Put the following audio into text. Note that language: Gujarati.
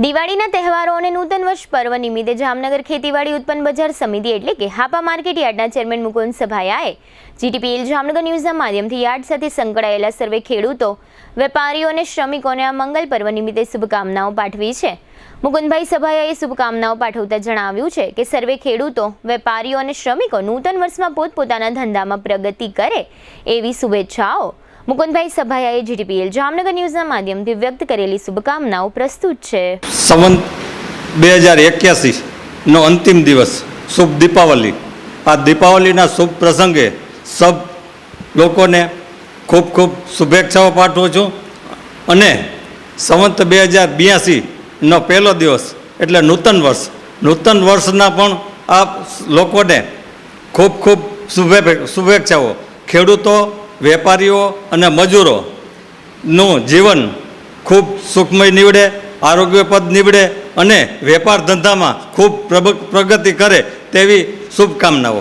દિવાળીના તહેવારો અને નૂતન વર્ષ પર્વ નિમિત્તે જામનગર ખેતીવાડી ઉત્પન્ન બજાર સમિતિ એટલે કે હાપા માર્કેટ યાર્ડના ચેરમેન મુકુંદ સભાયાએ જીટીપીએલ જામનગર ન્યૂઝના માધ્યમથી યાર્ડ સાથે સંકળાયેલા સર્વે ખેડૂતો, વેપારીઓ અને શ્રમિકોને આ મંગલ પર્વ નિમિત્તે શુભકામનાઓ પાઠવી છે. મુકુંદભાઈ સભાયાએ શુભકામનાઓ પાઠવતા જણાવ્યું છે કે સર્વે ખેડૂતો, વેપારીઓ અને શ્રમિકો નૂતન વર્ષમાં પોતપોતાના ધંધામાં પ્રગતિ કરે એવી શુભેચ્છાઓ મુકુંદભાઈ સભાયાએ જીટીપીએલ જામનગર ન્યૂઝના માધ્યમથી વ્યક્ત કરેલી શુભકામનાઓ પ્રસ્તુત છે. સંવત 2081 નો અંતિમ દિવસ, શુભ દીપાવલી. આ દીપાવલીના શુભ પ્રસંગે સબ લોકોને ખૂબ ખૂબ શુભેચ્છાઓ પાઠવું છું અને સંવત 2082 નો પહેલો દિવસ એટલે નૂતન વર્ષના પણ આ લોકોને ખૂબ ખૂબ શુભેચ્છાઓ. ખેડૂતો, વેપારીઓ અને મજૂરોનું જીવન ખૂબ સુખમય નીવડે, આરોગ્યપદ નીવડે અને વેપાર ધંધામાં ખૂબ પ્રગતિ કરે તેવી શુભકામનાઓ.